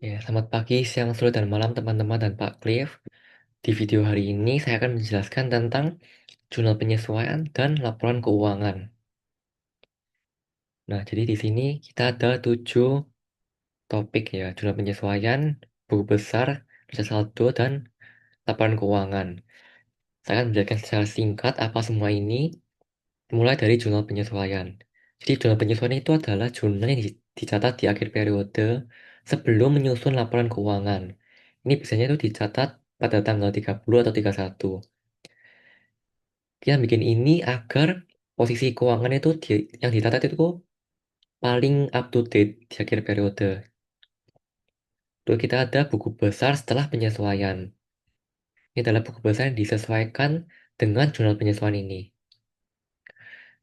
Ya, selamat pagi, siang, sore, dan malam teman-teman dan Pak Cliff. Di video hari ini saya akan menjelaskan tentang jurnal penyesuaian dan laporan keuangan. Nah, jadi di sini kita ada 7 topik ya, jurnal penyesuaian, buku besar, neraca saldo, dan laporan keuangan. Saya akan menjelaskan secara singkat apa semua ini, mulai dari jurnal penyesuaian. Jadi jurnal penyesuaian itu adalah jurnal yang dicatat di akhir periode sebelum menyusun laporan keuangan. Ini biasanya itu dicatat pada tanggal 30 atau 31. Kita bikin ini agar posisi keuangan itu yang dicatat itu paling up to date di akhir periode. Terus kita ada buku besar setelah penyesuaian. Ini adalah buku besar yang disesuaikan dengan jurnal penyesuaian ini.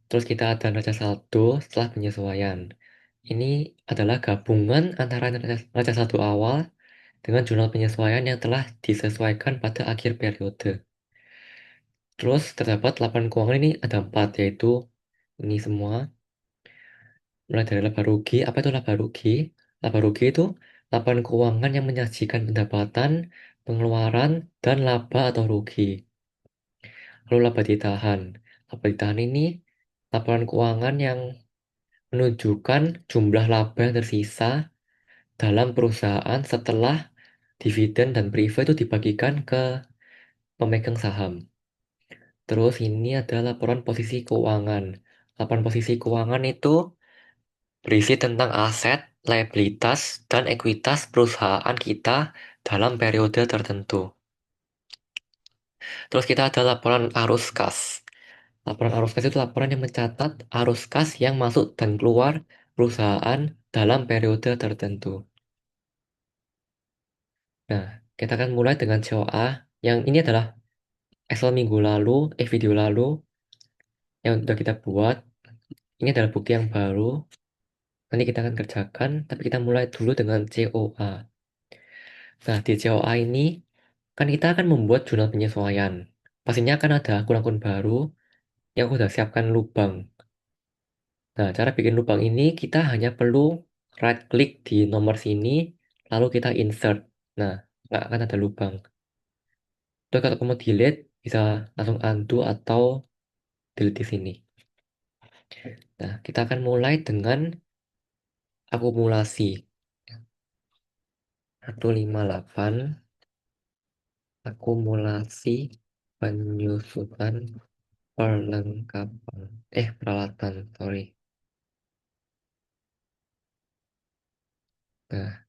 Terus kita ada neraca saldo setelah penyesuaian. Ini adalah gabungan antara neraca saldo awal dengan jurnal penyesuaian yang telah disesuaikan pada akhir periode. Terus terdapat laporan keuangan ini ada 4, yaitu ini semua. Mulai dari laba rugi, apa itu laba rugi? Laba rugi itu laporan keuangan yang menyajikan pendapatan, pengeluaran, dan laba atau rugi. Lalu laba ditahan. Laba ditahan ini laporan keuangan yang menunjukkan jumlah laba yang tersisa dalam perusahaan setelah dividen dan priva itu dibagikan ke pemegang saham. Terus ini adalah laporan posisi keuangan. Laporan posisi keuangan itu berisi tentang aset, liabilitas, dan ekuitas perusahaan kita dalam periode tertentu. Terus kita ada laporan arus kas. Laporan arus kas itu laporan yang mencatat arus kas yang masuk dan keluar perusahaan dalam periode tertentu. Nah, kita akan mulai dengan COA. Yang ini adalah Excel minggu lalu, video lalu yang sudah kita buat. Ini adalah buku yang baru. Nanti kita akan kerjakan, tapi kita mulai dulu dengan COA. Nah, di COA ini kan kita akan membuat jurnal penyesuaian. Pastinya akan ada akun-akun baru yang aku sudah siapkan lubang. Nah, cara bikin lubang ini kita hanya perlu right click di nomor sini, lalu kita insert. Nah, nggak akan ada lubang. Terus kalau kamu delete, bisa langsung undo atau delete di sini. Nah, kita akan mulai dengan akumulasi. 158, akumulasi penyusutan perlengkapan. Peralatan, sorry. Nah,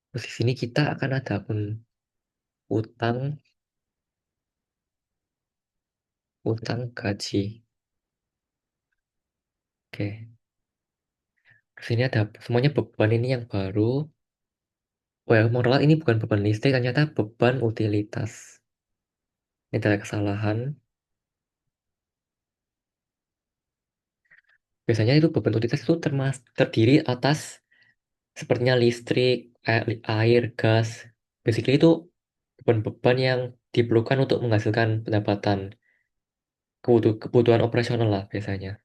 terus di sini kita akan ada akun utang, utang gaji. Oke, di sini ada semuanya beban ini yang baru. Oh ya, moral ini bukan beban listrik, ternyata beban utilitas. Ini adalah kesalahan. Biasanya itu beban utilitas itu terdiri atas sepertinya listrik, air, gas. Basically itu beban-beban yang diperlukan untuk menghasilkan pendapatan. Kebutuhan operasional lah biasanya.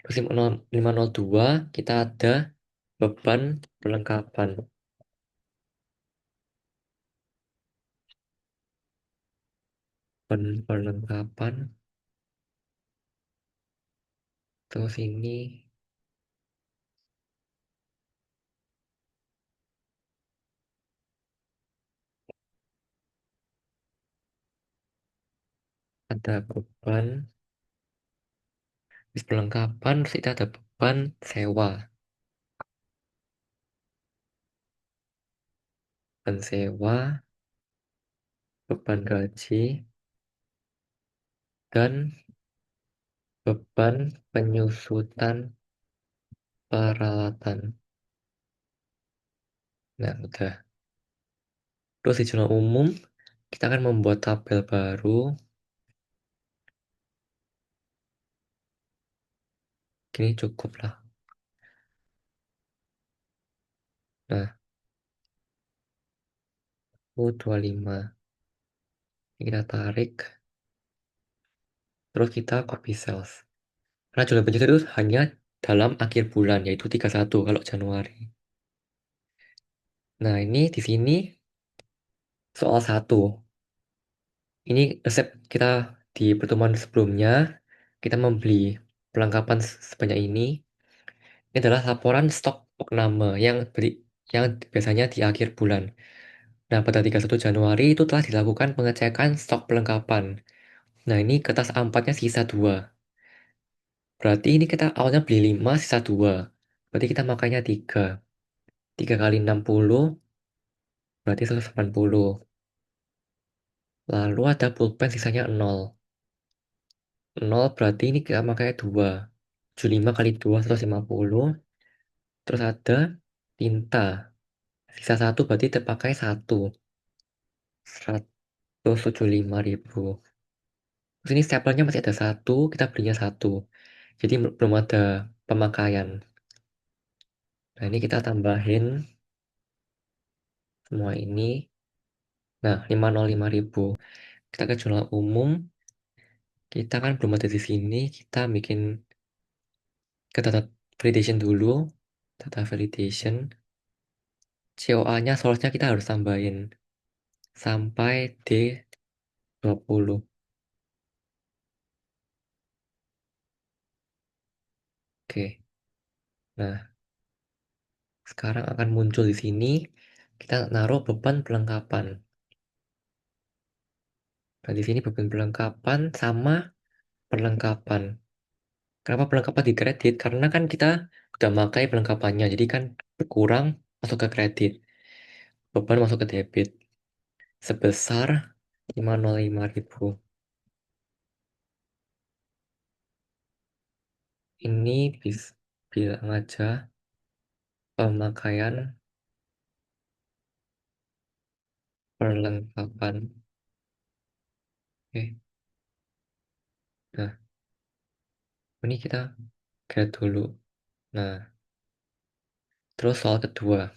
Terus 502 kita ada beban perlengkapan. Beban perlengkapan. Terus ini ada beban. Di perlengkapan terus kita ada beban sewa. Beban sewa, beban gaji, dan beban penyusutan peralatan. Nah, udah. Terus di jurnal umum, kita akan membuat tabel baru. Gini cukup lah. Nah, U25. Ini kita tarik. Terus kita copy cells. Karena jurnal penjualan itu hanya dalam akhir bulan, yaitu 31 kalau Januari. Nah, ini di sini soal satu. Ini resep kita di pertemuan sebelumnya. Kita membeli perlengkapan sebanyak ini. Ini adalah laporan stok opname yang biasanya di akhir bulan. Nah, pada 31 Januari itu telah dilakukan pengecekan stok perlengkapan. Nah, ini kertas A4-nya sisa 2. Berarti ini kita awalnya beli 5, sisa 2. Berarti kita makanya 3. 3 kali 60, berarti 180. Lalu ada pulpen sisanya 0. 0 berarti ini kita makanya 2. 75 kali 2, 150. Terus ada tinta. Sisa 1 berarti terpakai 1. 175.000. Terus ini staplernya masih ada 1, kita belinya 1. Jadi belum ada pemakaian. Nah, ini kita tambahin semua ini. Nah, 505.000. Kita ke jurnal umum. Kita kan belum ada di sini. Kita bikin ke data validation dulu. Data validation. COA-nya source-nya kita harus tambahin sampai D20. Oke. Nah, sekarang akan muncul di sini. Kita naruh beban perlengkapan. Nah, di sini beban perlengkapan sama perlengkapan. Kenapa perlengkapan di kredit? Karena kan kita udah pakai perlengkapannya, jadi kan berkurang masuk ke kredit. Beban masuk ke debit sebesar 505.000. Ini bisa bilang aja pemakaian perlengkapan. Oke, nah ini kita get dulu. Nah, terus soal kedua,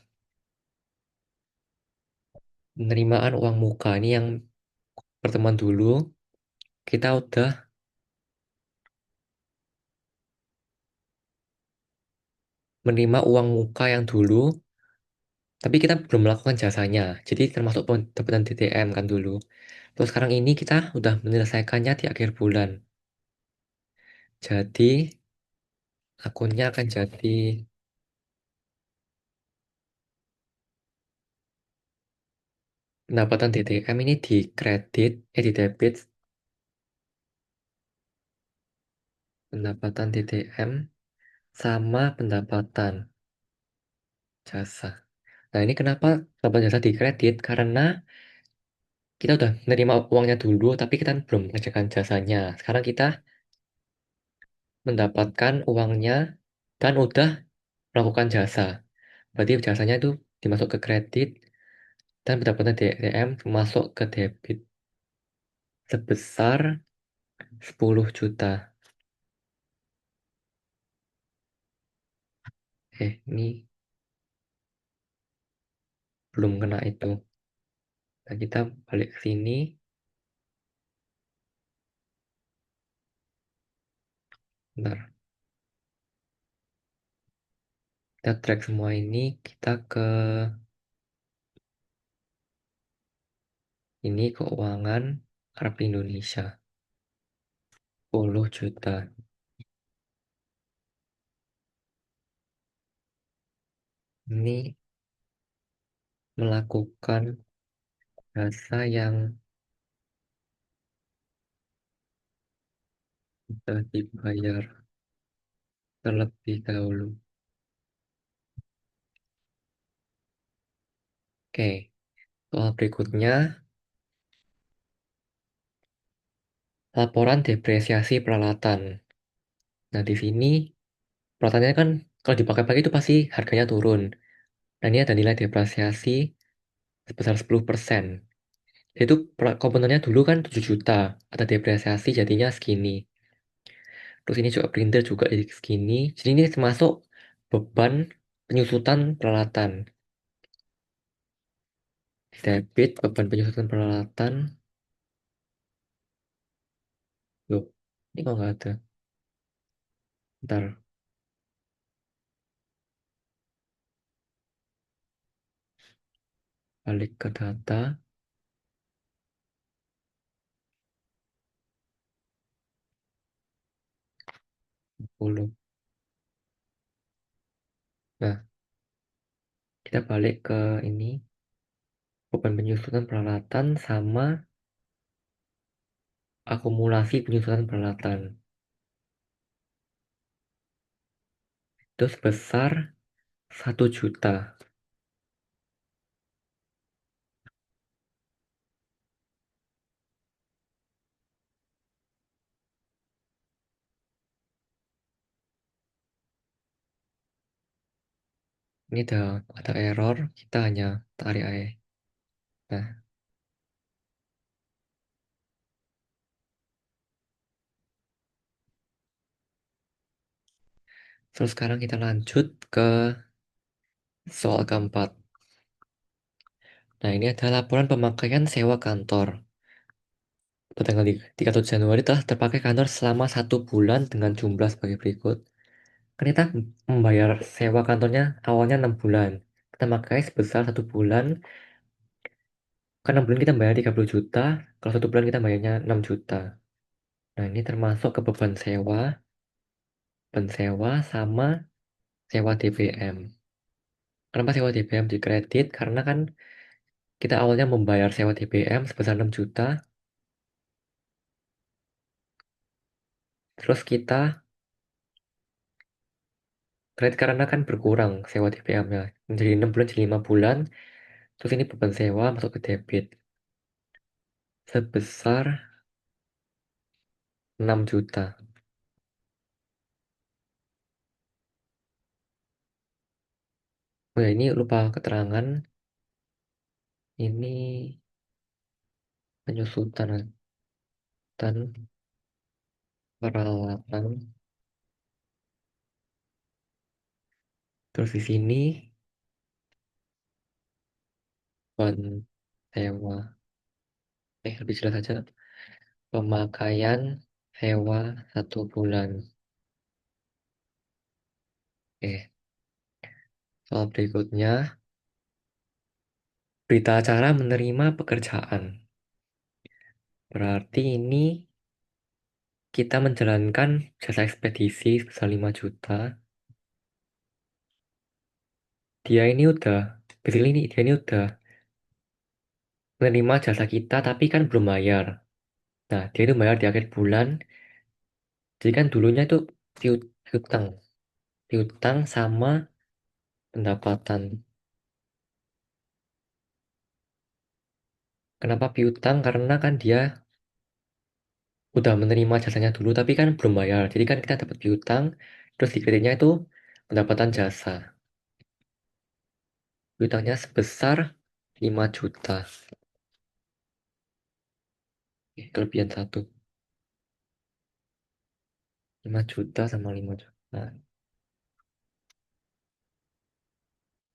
penerimaan uang muka ini yang pertemuan dulu kita udah menerima uang muka yang dulu, tapi kita belum melakukan jasanya. Jadi termasuk pendapatan DTM kan dulu. Terus sekarang ini kita udah menyelesaikannya di akhir bulan. Jadi akunnya akan jadi pendapatan DTM ini di kredit, di debit pendapatan DTM sama pendapatan jasa. Nah, ini kenapa pendapatan jasa di kredit? Karena kita udah menerima uangnya dulu, tapi kita belum mengerjakan jasanya. Sekarang kita mendapatkan uangnya dan udah melakukan jasa. Berarti jasanya itu dimasuk ke kredit dan pendapatan DTM masuk ke debit sebesar 10 juta. Ini belum kena itu. Nah, kita balik ke sini. Bentar. Kita track semua ini. Kita ke ini keuangan Arab Indonesia. 10 juta. Ini melakukan jasa yang sudah dibayar terlebih dahulu. Oke, soal berikutnya, laporan depresiasi peralatan. Nah, di sini peralatannya kan kalau dipakai-pakai itu pasti harganya turun. Nah, ini ada nilai depresiasi sebesar 10%. Itu komponennya dulu kan 7 juta. Ada depresiasi jadinya segini. Terus ini juga printer juga jadi segini. Jadi ini termasuk beban penyusutan peralatan. Debit beban penyusutan peralatan. Loh, ini kok nggak ada? Ntar. balik ke data 10. Nah, kita balik ke ini, beban penyusunan peralatan sama akumulasi penyusunan peralatan. Itu sebesar 1 juta. Ini ada error, kita hanya tarik aja. Nah, terus sekarang kita lanjut ke soal keempat. Nah, ini adalah laporan pemakaian sewa kantor. Pada tanggal 31 Januari telah terpakai kantor selama 1 bulan dengan jumlah sebagai berikut. Kan kita membayar sewa kantornya awalnya 6 bulan. Kita pakai sebesar 1 bulan. Kan 6 bulan kita bayar 30 juta. Kalau 1 bulan kita bayarnya 6 juta. Nah, ini termasuk ke beban sewa sama sewa DPM. Kenapa sewa DPM dikredit? Karena kan kita awalnya membayar sewa DPM sebesar 6 juta. Terus kita kredit karena kan berkurang sewa DPM-nya. Menjadi 6 bulan, jadi 5 bulan. Terus ini beban sewa masuk ke debit. Sebesar 6 juta. Oh ya, ini lupa keterangan. Ini penyusutan dan peralatan. Terus di sini beban sewa. Lebih jelas saja. Pemakaian sewa 1 bulan. Oke, soal berikutnya. Berita acara menerima pekerjaan. Berarti ini kita menjalankan jasa ekspedisi sebesar 5 juta. Dia ini udah, basically ini dia ini udah menerima jasa kita tapi kan belum bayar. Nah, dia itu bayar di akhir bulan. Jadi kan dulunya itu piutang. Piutang sama pendapatan. Kenapa piutang? Karena kan dia udah menerima jasanya dulu tapi kan belum bayar. Jadi kan kita dapat piutang, terus di kreditnya itu pendapatan jasa. Piutangnya sebesar 5 juta. Oke, kelebihan 1. 5 juta sama 5 juta.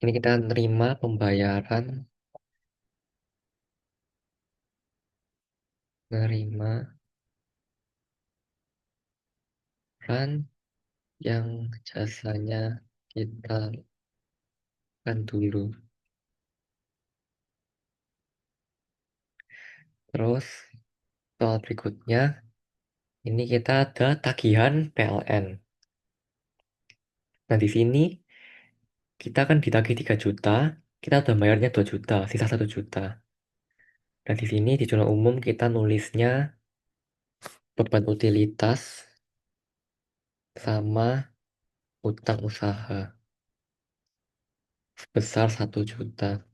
Ini kita nerima pembayaran, nerima ran yang jasanya kita kan dulu. Terus soal berikutnya, ini kita ada tagihan PLN. Nah, di sini kita kan ditagih 3 juta, kita udah bayarnya 2 juta, sisa 1 juta. Nah, di sini di jurnal umum kita nulisnya beban utilitas sama utang usaha sebesar 1 juta.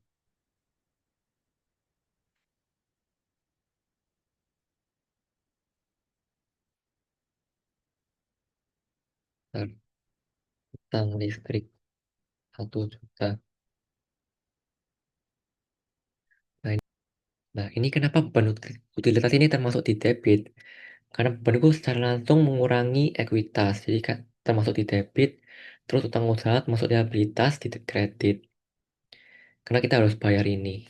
Nah, utang listrik 1 juta. Nah, ini kenapa beban utilitas ini termasuk di debit? Karena beban itu secara langsung mengurangi ekuitas. Jadi kan termasuk di debit, terus utang usaha masuk liabilitas di kredit. Karena kita harus bayar ini.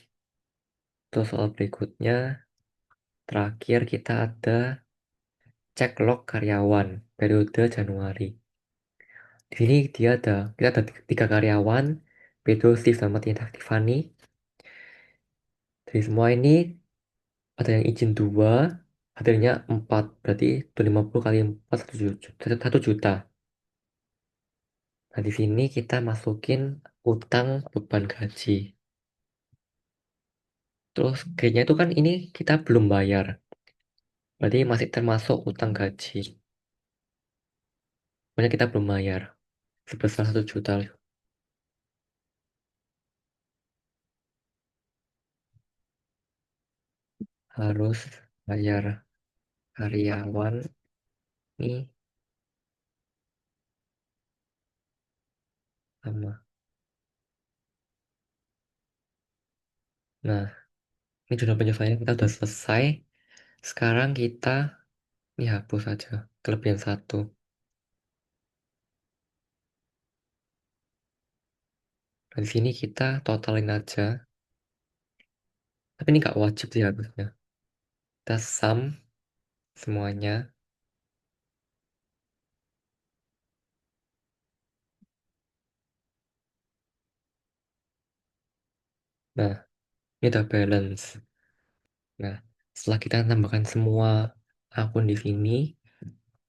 Terus soal berikutnya, terakhir kita ada cek log karyawan periode Januari. Di sini kita ada 3 karyawan, Pedro, Steve, sama Tina Tiffany. Dari semua ini ada yang izin 2, hadirnya 4. Berarti 250 kali 4 1 juta. 1 juta. Nah, di sini kita masukin utang beban gaji. Terus kayaknya itu kan ini kita belum bayar. Berarti masih termasuk utang gaji. Pokoknya kita belum bayar. Sebesar 1 juta. Harus bayar karyawan nih sama. Nah, ini jurnal penyesuaian kita udah selesai. Sekarang kita ini hapus aja. Kelebihan 1. Dan di sini kita totalin aja. Tapi ini nggak wajib sih harusnya. Kita sum semuanya. Nah, ini udah balance. Nah, setelah kita tambahkan semua akun di sini,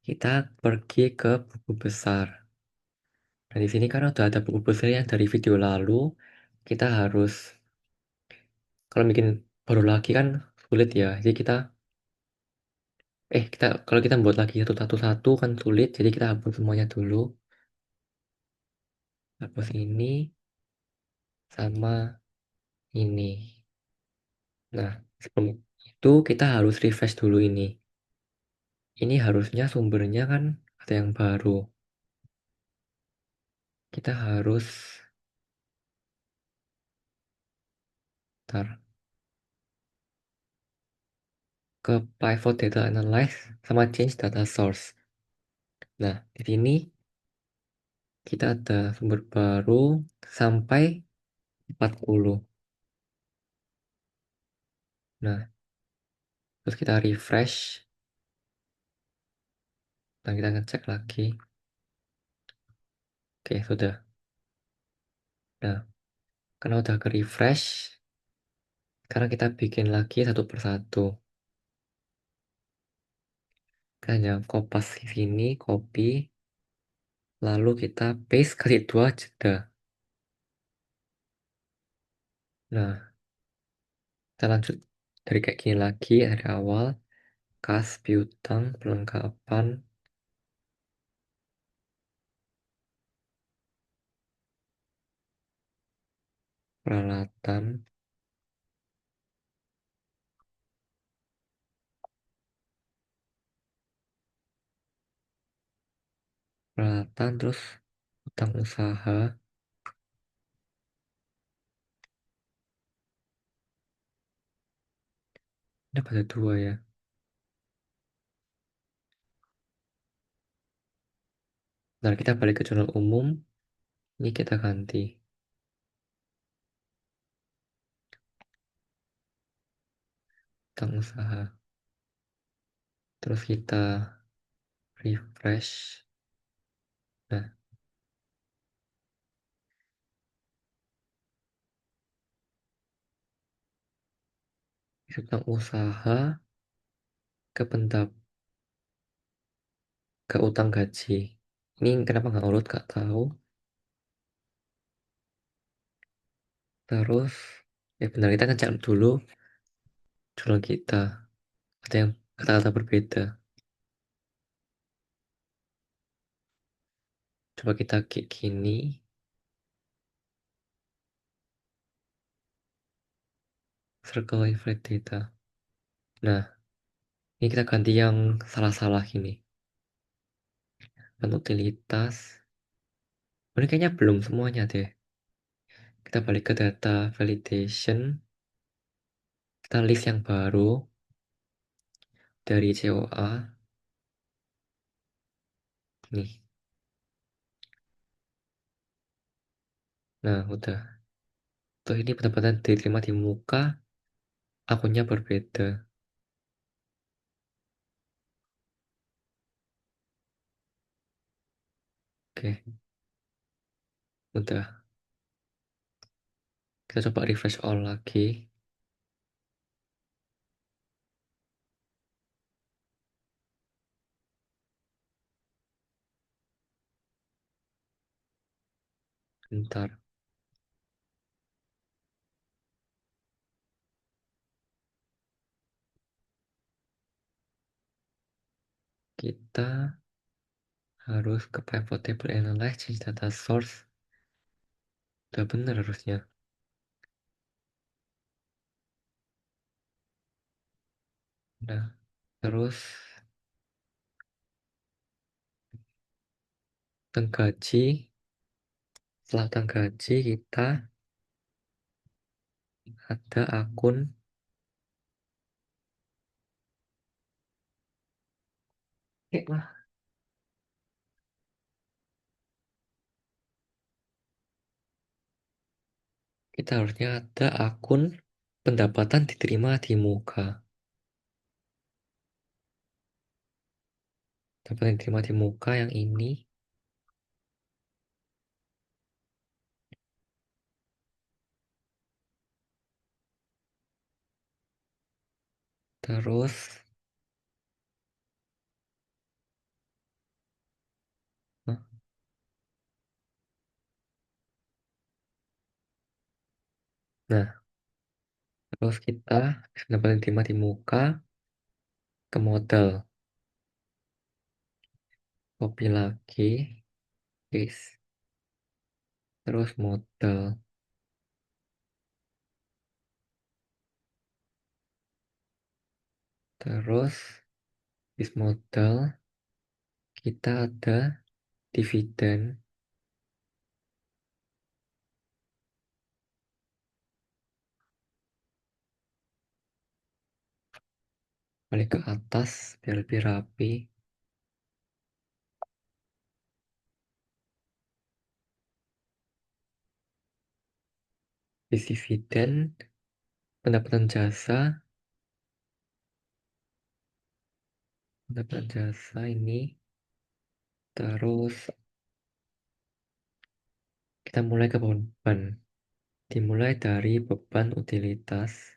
kita pergi ke buku besar. Nah, di sini kan udah ada buku besar yang dari video lalu. Kita harus, kalau bikin baru lagi kan sulit ya. Jadi kalau kita buat lagi satu-satu kan sulit. Jadi kita hapus semuanya dulu. Hapus ini sama ini. Nah, sebelum itu kita harus refresh dulu ini. Ini harusnya sumbernya kan ada yang baru. Kita harus, ntar, ke pivot data analyze sama change data source. Nah, di sini kita ada sumber baru sampai 40. Nah, terus kita refresh dan kita ngecek lagi. Oke, sudah. Nah, karena udah ke refresh, sekarang kita bikin lagi satu persatu. Kita hanya kopas di sini, copy, lalu kita paste kali 2 jeda. Nah, kita lanjut dari kayak gini lagi dari awal. Kas piutang perlengkapan peralatan peralatan terus utang usaha. Ini pada 2 ya. Nah, kita balik ke jurnal umum. Ini kita ganti utang usaha. Terus kita refresh. Nah, utang usaha ke pendap ke utang gaji. Ini kenapa nggak urut? Gak tahu. Terus ya benar kita ngecek dulu jurnal kita. Ada yang kata-kata berbeda. Coba kita kayak gini. Circle inflate data. Nah, ini kita ganti yang salah-salah ini. Dan utilitas. Oh, ini kayaknya belum semuanya deh. Kita balik ke data validation. Kita list yang baru dari COA. Nih. Nah, udah. Tuh ini pendapatan diterima di muka. Akunnya berbeda. Oke, udah. Kita coba refresh all lagi. Bentar, kita harus ke pivot table analyze, change data source. Udah bener harusnya. Nah, terus tenggaji. Setelah tenggaji kita ada akun. Lah, kita harusnya ada akun pendapatan diterima di muka. Pendapatan diterima di muka yang ini. Terus, nah, nah, terus kita pendapatan diterima di muka ke model. Copy lagi, paste. Terus model. Terus, this model, kita ada dividen. Balik ke atas, biar lebih rapi. This dividen, pendapatan jasa. Pendapatan jasa ini. Terus, kita mulai ke beban. Dimulai dari beban utilitas.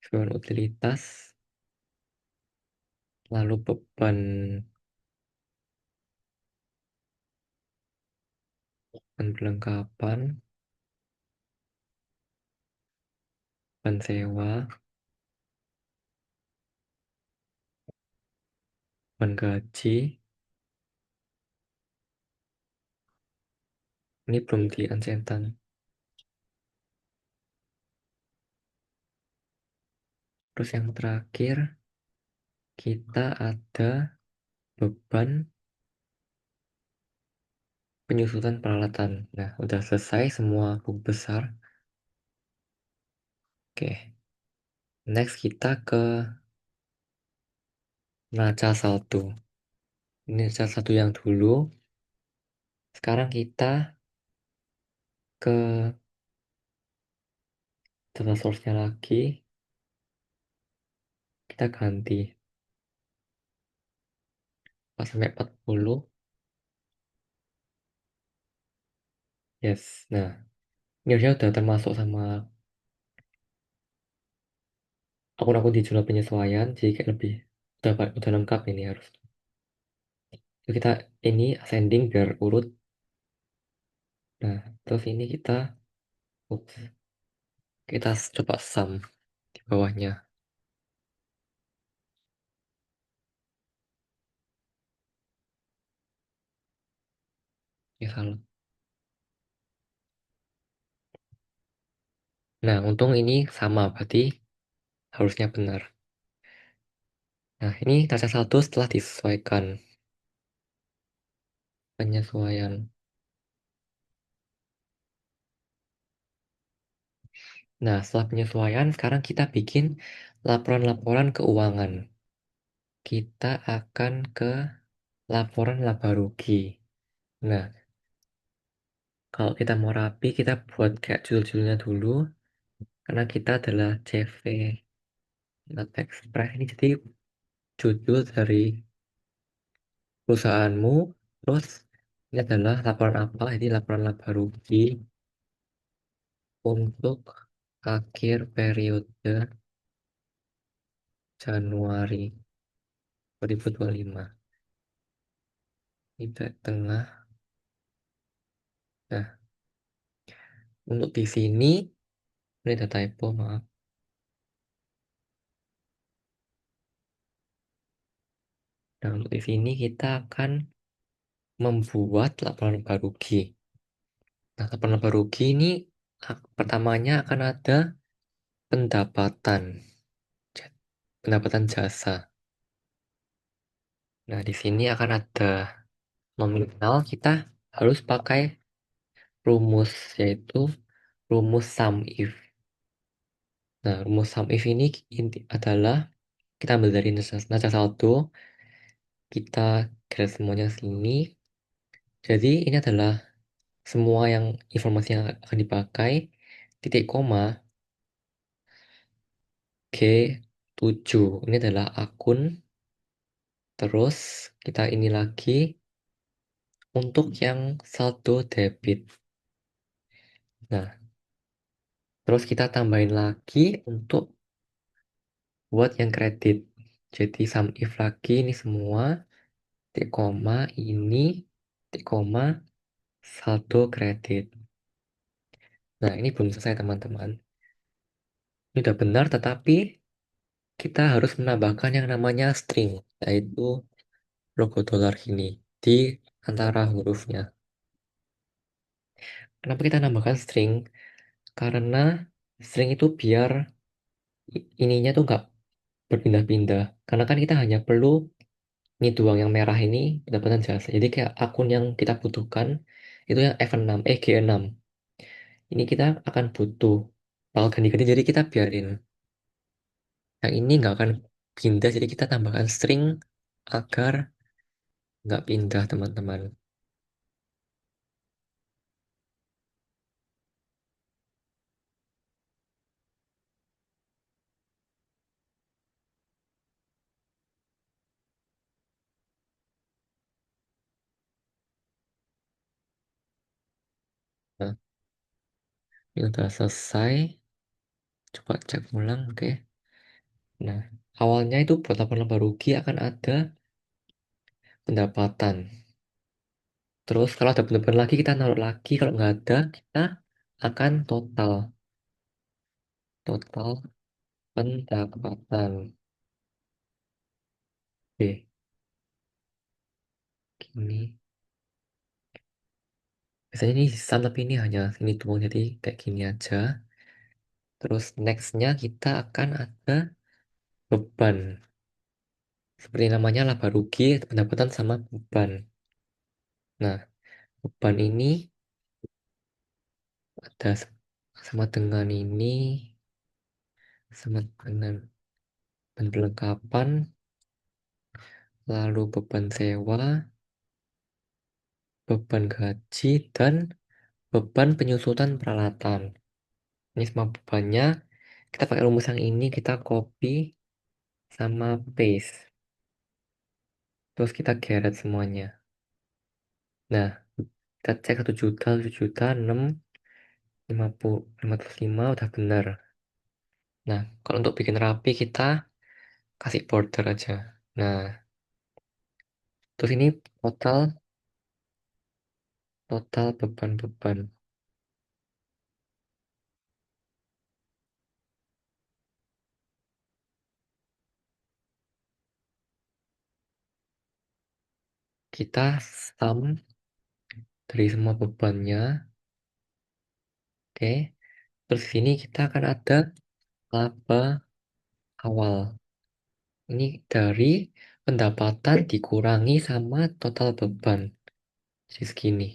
Beban utilitas. Lalu beban perlengkapan. Beban sewa. Beban gaji. Ini belum di uncetan. Terus yang terakhir, kita ada beban penyusutan peralatan. Nah, udah selesai semua buku besar. Oke, next kita ke neraca saldo. Ini neraca saldo yang dulu. Sekarang kita ke data source-nya lagi. Kita ganti. Pas sampai 40. Yes. Nah, ini harusnya udah termasuk sama akun-akun di jurnal penyesuaian. Jadi kayak lebih udah lengkap ini harus. Jadi kita ini ascending biar urut. Nah, terus ini ups, kita coba sum di bawahnya. Ya salah. Nah, untung ini sama, berarti harusnya benar. Nah, ini neraca saldo setelah disesuaikan penyesuaian. Nah, setelah penyesuaian, sekarang kita bikin laporan-laporan keuangan. Kita akan ke laporan laba rugi. Nah, kalau kita mau rapi, kita buat kayak judul-judulnya dulu. Karena kita adalah CV Not Express. Ini jadi judul dari perusahaanmu. Terus ini adalah laporan apa? Ini laporan laba rugi untuk akhir periode Januari. 2025. Ini tengah. Nah, untuk di sini, ini ada typo, maaf. Nah, untuk di sini kita akan membuat laporan laba rugi. Nah, laporan laba rugi ini pertamanya akan ada pendapatan, pendapatan jasa. Nah, di sini akan ada nominal, kita harus pakai rumus, yaitu rumus sum if. Nah, rumus sum if ini inti adalah kita ambil dari neraca saldo, kita garis semuanya sini. Jadi ini adalah semua yang informasi yang akan dipakai, titik koma, G7. Ini adalah akun, terus kita ini lagi untuk yang saldo debit. Nah, terus kita tambahin lagi untuk buat yang kredit. Jadi sum if lagi ini semua, titik koma, ini, titik koma, saldo kredit. Nah, ini belum selesai teman-teman. Ini udah benar, tetapi kita harus menambahkan yang namanya string, yaitu logo dolar ini di antara hurufnya. Kenapa kita nambahkan string? Karena string itu biar ininya tuh nggak berpindah-pindah. Karena kan kita hanya perlu ini doang, yang merah ini pendapatan jasa. Jadi kayak akun yang kita butuhkan itu yang F6, G6. Ini kita akan butuh bakal ganti-ganti, jadi kita biarin. Yang ini nggak akan pindah, jadi kita tambahkan string agar nggak pindah teman-teman. Nah, ini udah selesai. Coba cek ulang, oke. Nah, awalnya itu buat laporan laba rugi akan ada pendapatan. Terus kalau ada pendapatan lagi kita naruh lagi, kalau nggak ada kita akan total. Total pendapatan. Oke, gini. Biasanya ini sum, tapi ini hanya ini doang, jadi kayak gini aja. Terus nextnya kita akan ada beban. Seperti namanya laba rugi, pendapatan sama beban. Nah, beban ini ada sama dengan ini, sama dengan beban perlengkapan, lalu beban sewa, beban gaji, dan beban penyusutan peralatan. Ini semua bebannya, kita pakai rumus yang ini, kita copy sama paste. Terus kita geret semuanya. Nah, kita cek 1 juta, 7 juta, 6, 50, 505 udah benar. Nah, kalau untuk bikin rapi kita kasih border aja. Nah, terus ini total total beban-beban. Kita sum dari semua bebannya, oke. Terus sini kita akan ada laba awal. Ini dari pendapatan dikurangi sama total beban. Jadi segini.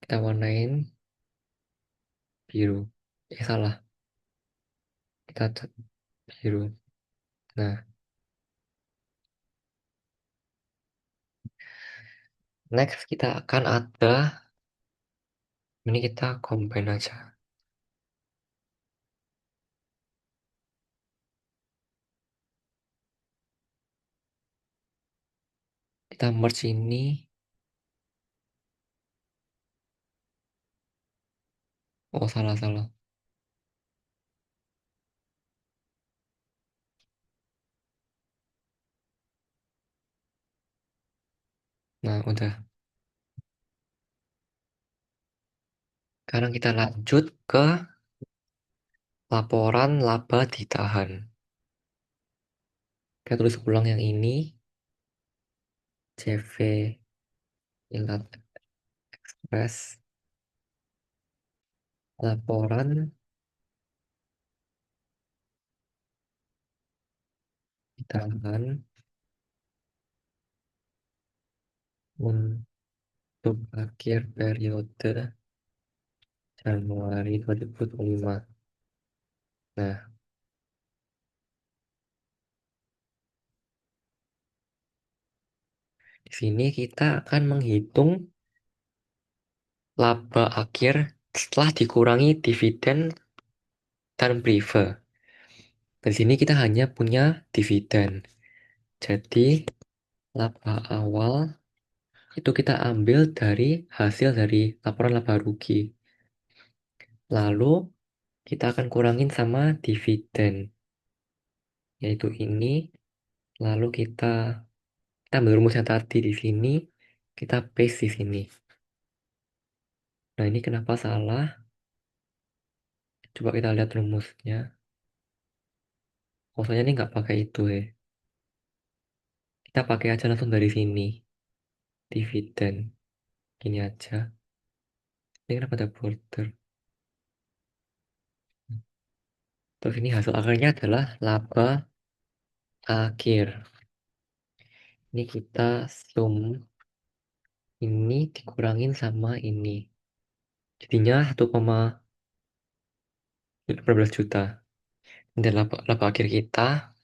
Kita warnain biru. Salah. Kita cat biru. Nah, next kita akan ada, ini kita combine aja. Kita merge ini. Oh, salah-salah. Nah, udah. Sekarang kita lanjut ke laporan laba ditahan. Kita tulis ulang yang ini. CV Inlat Express. Laporan ditahan untuk akhir periode Januari 2025. Nah, di sini kita akan menghitung laba akhir setelah dikurangi dividen dan prefer. Di sini kita hanya punya dividen. Jadi, laba awal itu kita ambil dari hasil dari laporan laba rugi. Lalu, kita akan kurangin sama dividen, yaitu ini. Lalu kita ambil rumus yang tadi di sini, kita paste di sini. Nah, ini kenapa salah? Coba kita lihat rumusnya. Maksudnya ini nggak pakai itu ya. Kita pakai aja langsung dari sini. Dividen. Gini aja. Ini kenapa ada border? Terus ini hasil akhirnya adalah laba akhir. Ini kita sum. Ini dikurangin sama ini. Jadinya 1,15 juta. Dan laba akhir kita.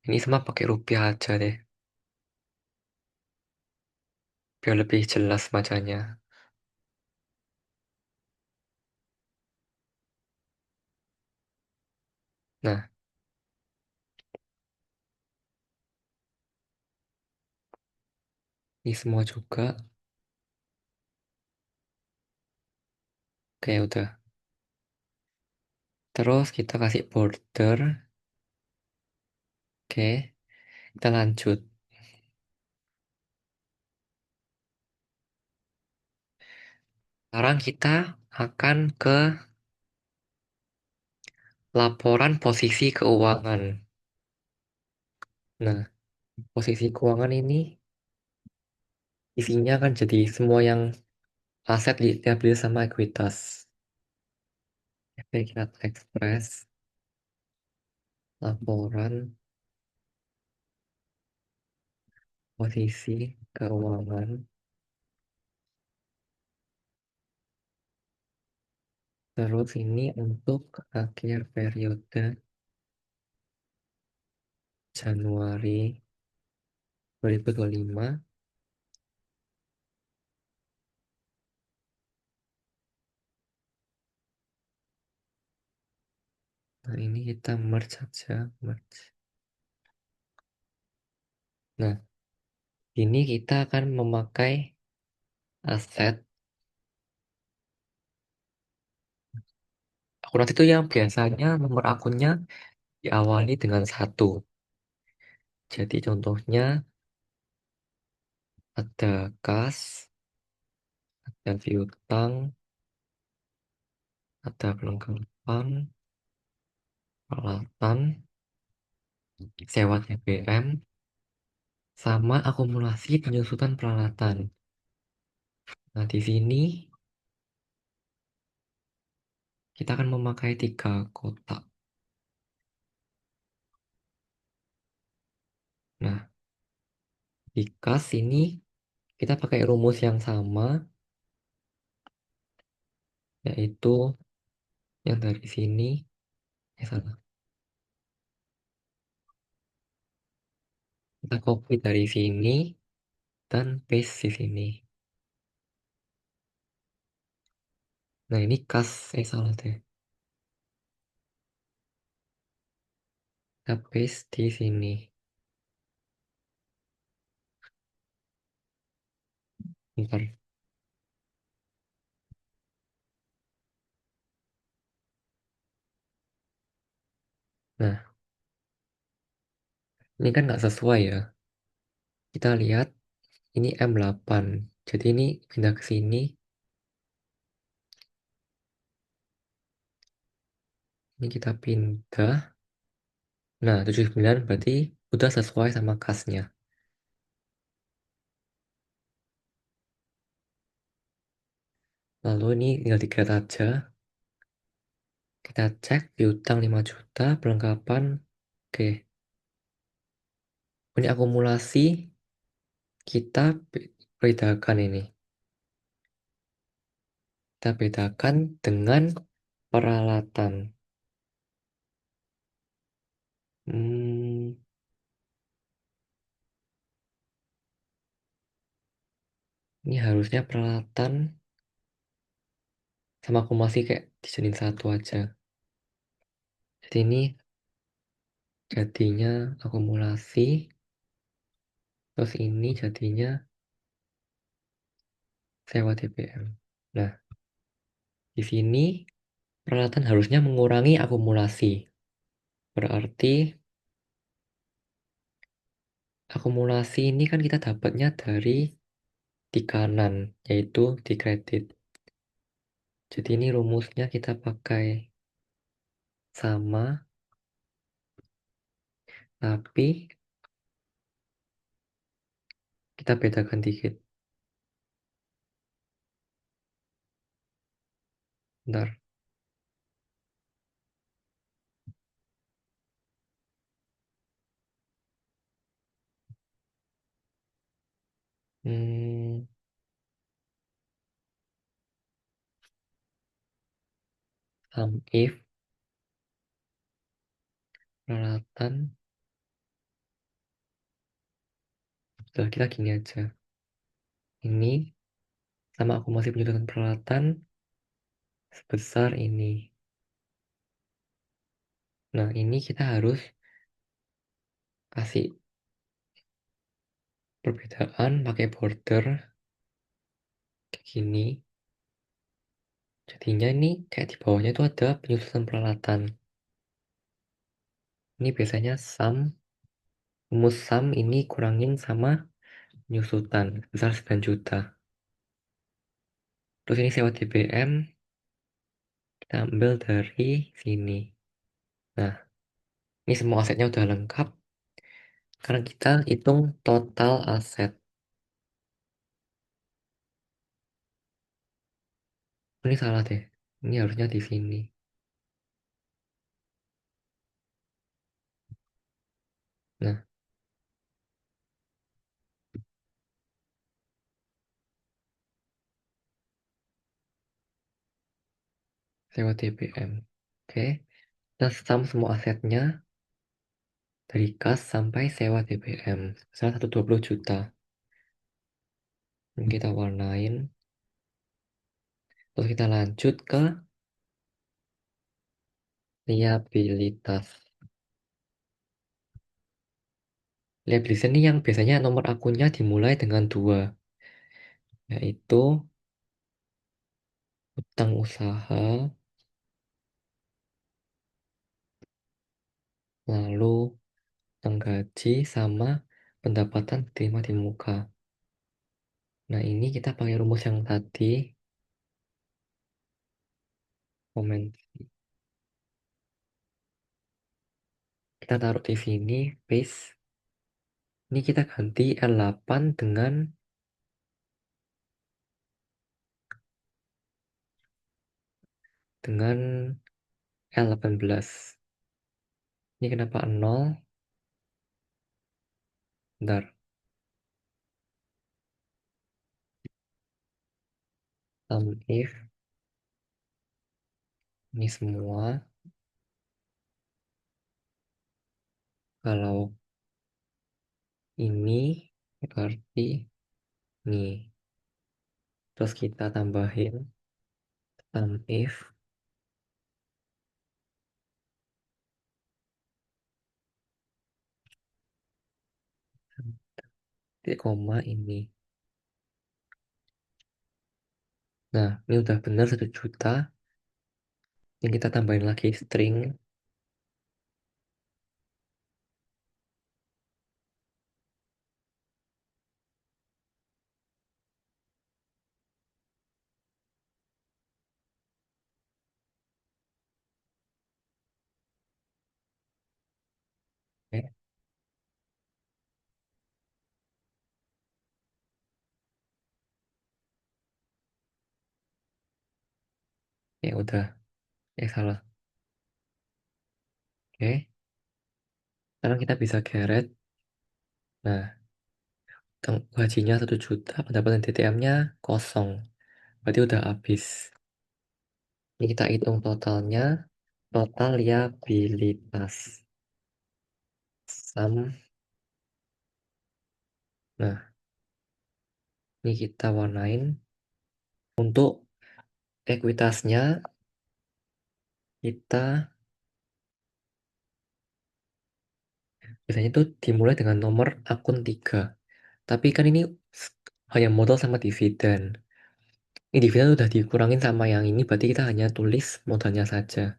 Ini sama pakai rupiah aja deh. Biar lebih jelas bacanya. Nah, ini semua juga. Oke, udah. Terus kita kasih border. Oke, kita lanjut. Sekarang kita akan ke laporan posisi keuangan. Nah, posisi keuangan ini isinya kan jadi semua yang aset diambil sama ekuitas. Oke, kita ekspres laporan posisi keuangan. Terus ini untuk akhir periode Januari 2025. Nah, ini kita merge saja, merge. Nah, ini kita akan memakai aset. Akun itu yang biasanya nomor akunnya diawali dengan 1. Jadi contohnya ada kas, ada piutang, ada perlengkapan, peralatan, sewa TBM, sama akumulasi penyusutan peralatan. Nah, di sini kita akan memakai 3 kotak. Nah, di kas ini kita pakai rumus yang sama, yaitu yang dari sini. Salah. Kita copy dari sini dan paste di sini. Nah, ini kas, salah deh. Kita paste di sini. Bentar. Nah, ini kan nggak sesuai ya. Kita lihat Ini M8. Jadi ini pindah ke sini. Ini kita pindah. Nah, 79 berarti udah sesuai sama kasnya. Lalu ini tinggal di-create aja. Kita cek piutang 5 juta, perlengkapan. Oke. Ini akumulasi kita bedakan ini. Kita bedakan dengan peralatan. Hmm, ini harusnya peralatan sama akumulasi kayak dijadiin satu aja. Jadi ini jadinya akumulasi, terus ini jadinya sewa DPM. Nah, di sini peralatan harusnya mengurangi akumulasi. Berarti akumulasi ini kan kita dapatnya dari di kanan, yaitu di kredit. Jadi ini rumusnya kita pakai sama, tapi kita bedakan dikit. Bentar. Hmm, sum if peralatan, udah kita gini aja. Ini sama akumulasi penjualan peralatan sebesar ini. Nah, ini kita harus kasih perbedaan pakai border kayak gini. Jadinya ini kayak di bawahnya itu ada penyusunan peralatan. Ini biasanya rumus sum ini kurangin sama penyusutan besar 9 juta. Terus ini sewa DBM kita ambil dari sini. Nah, ini semua asetnya udah lengkap. Sekarang kita hitung total aset. Ini salah deh. Ini harusnya di sini. Nah, sewa DBM. Oke. Kita sum semua asetnya dari kas sampai sewa DBM. Sebesar 120 juta. Ini kita warnain. Terus kita lanjut ke liabilitas. Liabilitas ini yang biasanya nomor akunnya dimulai dengan 2, yaitu utang usaha, lalu utang gaji, sama pendapatan terima di muka. Nah, ini kita pakai rumus yang tadi, komen. Kita taruh di sini, paste. Ini kita ganti L8 dengan L18. Ini kenapa 0? Bentar. If ini semua, kalau ini berarti ini. Terus kita tambahin if titik koma ini. Nah, ini udah benar 1 juta. Ini kita tambahin lagi string. Ya udah, salah. Oke, sekarang kita bisa geret. Nah, gajinya 1 juta, pendapatan DTM-nya kosong. Berarti udah habis. Ini kita hitung totalnya. Total liabilitas. Sum. Nah, ini kita warnain. Untuk ekuitasnya, kita biasanya itu dimulai dengan nomor akun 3. Tapi kan ini hanya modal sama dividen. Ini dividen udah dikurangin sama yang ini, berarti kita hanya tulis modalnya saja.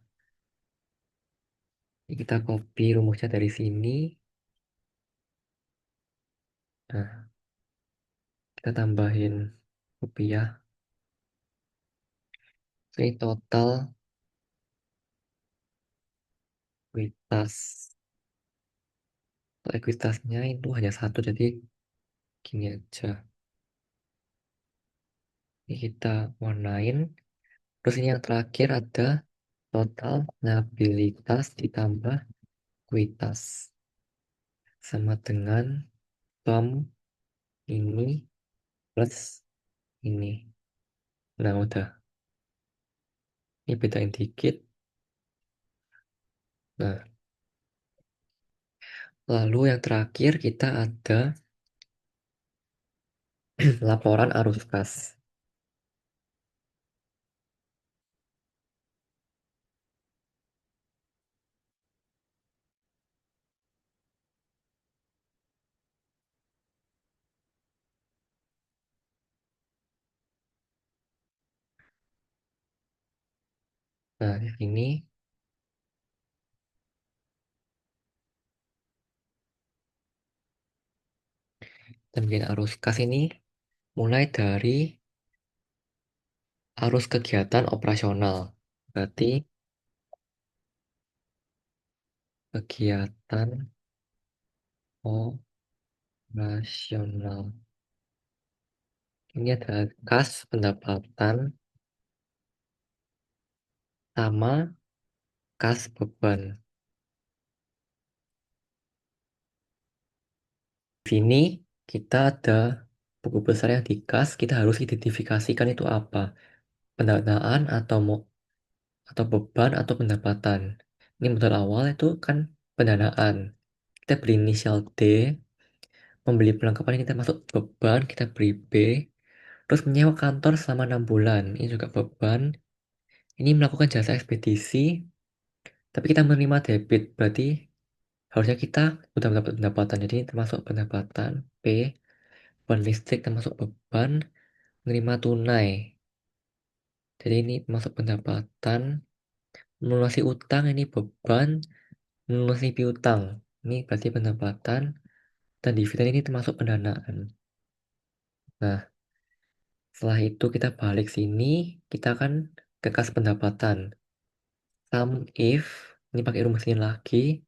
Ini kita copy rumusnya dari sini. Nah, kita tambahin rupiah. Ini total ekuitas. Ekuitasnya itu hanya satu, jadi gini aja. Ini kita warnain. Terus ini yang terakhir ada total liabilitas ditambah ekuitas. Sama dengan sum ini plus ini. Nah, udah. Ini bedain dikit. Nah, lalu yang terakhir kita ada laporan arus kas. Nah, di sini kita bikin arus kas ini mulai dari arus kegiatan operasional. Berarti kegiatan operasional. Ini ada kas pendapatan sama kas beban. Di sini kita ada buku besar yang dikas, kita harus identifikasikan itu apa. Pendanaan atau beban atau pendapatan. Ini modal awal itu kan pendanaan. Kita beri inisial D, membeli perlengkapan kita masuk beban, kita beri B, terus menyewa kantor selama 6 bulan. Ini juga beban. Ini melakukan jasa ekspedisi, tapi kita menerima debit, berarti harusnya kita udah mendapat pendapatan. Jadi ini termasuk pendapatan P, beban listrik termasuk beban, menerima tunai. Jadi ini termasuk pendapatan, melunasi utang ini beban, melunasi piutang. Ini berarti pendapatan, dan dividen ini termasuk pendanaan. Nah, setelah itu kita balik sini, kita akan ke kas pendapatan. Sum if, ini pakai rumus ini lagi.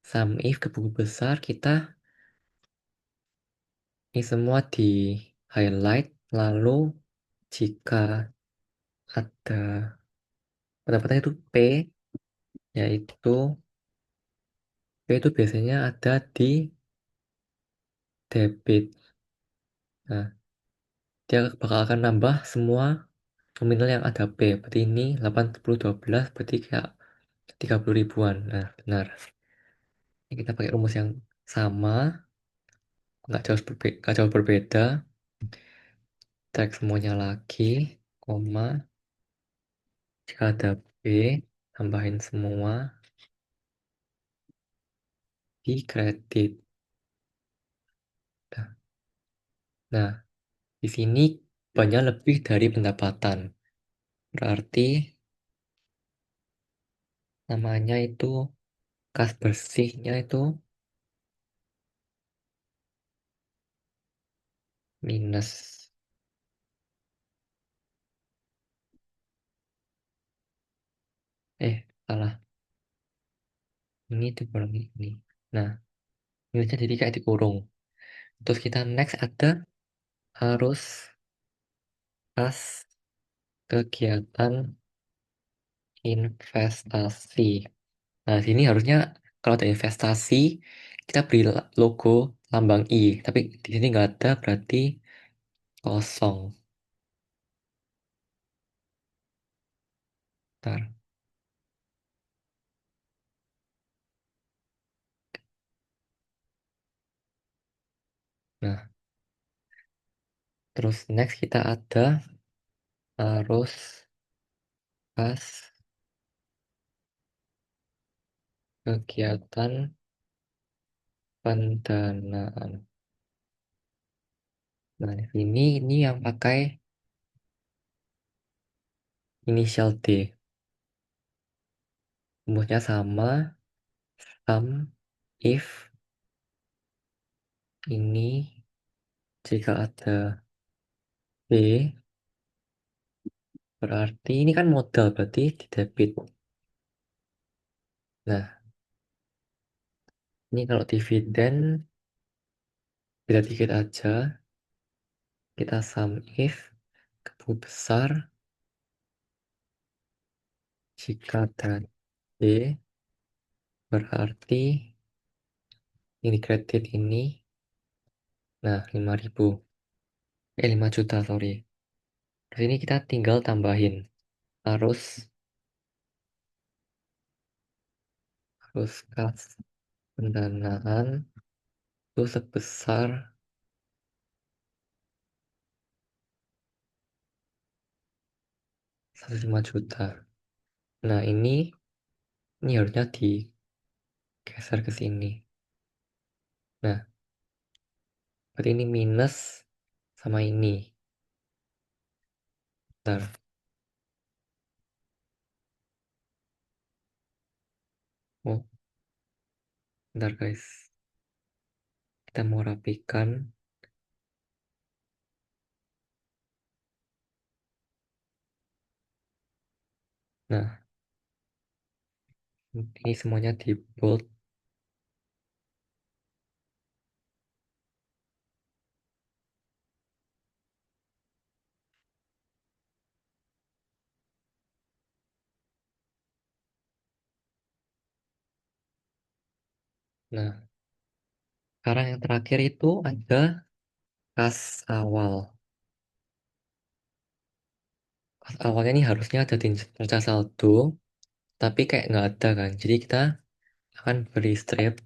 Sum if ke buku besar, kita ini semua di highlight. Lalu jika ada pendapatan itu P, yaitu P itu biasanya ada di debit. Nah, dia bakal akan nambah semua nominal yang ada P. Berarti ini 80/12, berarti kayak 30 ribuan. Nah, benar. Ini kita pakai rumus yang sama, nggak jauh berbeda. Cek semuanya lagi, koma. Jika ada B, tambahin semua di kredit. Nah, nah, di sini banyak lebih dari pendapatan. Berarti namanya itu kas bersihnya itu minus. Salah. Ini dikurangi ini. Nah, minusnya jadi kayak dikurung. Terus kita next ada harus kas kegiatan investasi. Nah, sini harusnya kalau ada investasi, kita beri logo lambang I. Tapi di sini nggak ada, berarti kosong. Ntar. Nah, terus next kita ada arus kas kegiatan pendanaan. Nah, ini yang pakai inisial D. Rumusnya sama, sum, if, ini jika ada B, berarti ini kan modal, berarti di debit. Nah, ini kalau dividen, kita dikit aja, kita sum if, kebu besar, jika ada D, berarti ini kredit ini, nah 5.000, 5 juta, sorry. Di sini kita tinggal tambahin arus, kas pendanaan itu sebesar 105 juta. Nah, ini harusnya digeser ke sini. Nah, berarti ini minus sama ini. Bentar, oh, bentar guys. Kita mau rapikan. Nah, ini semuanya di bold. Nah, sekarang yang terakhir itu ada kas awal. Kas awalnya ini harusnya ada di neraca saldo, tapi kayak nggak ada kan. Jadi kita akan beri strip.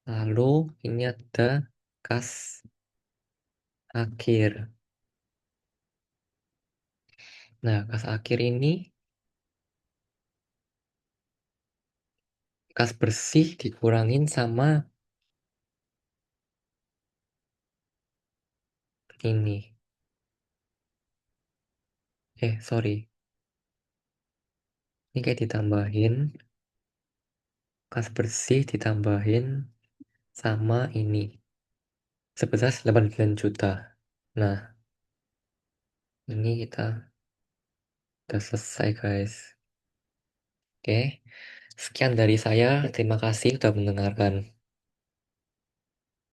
Lalu ini ada kas akhir. Nah, kas akhir ini kas bersih dikurangin sama ini. Sorry. Ini kayak ditambahin kas bersih ditambahin sama ini sebesar 89 juta. Nah, ini kita udah selesai guys. Oke, sekian dari saya. Terima kasih sudah mendengarkan.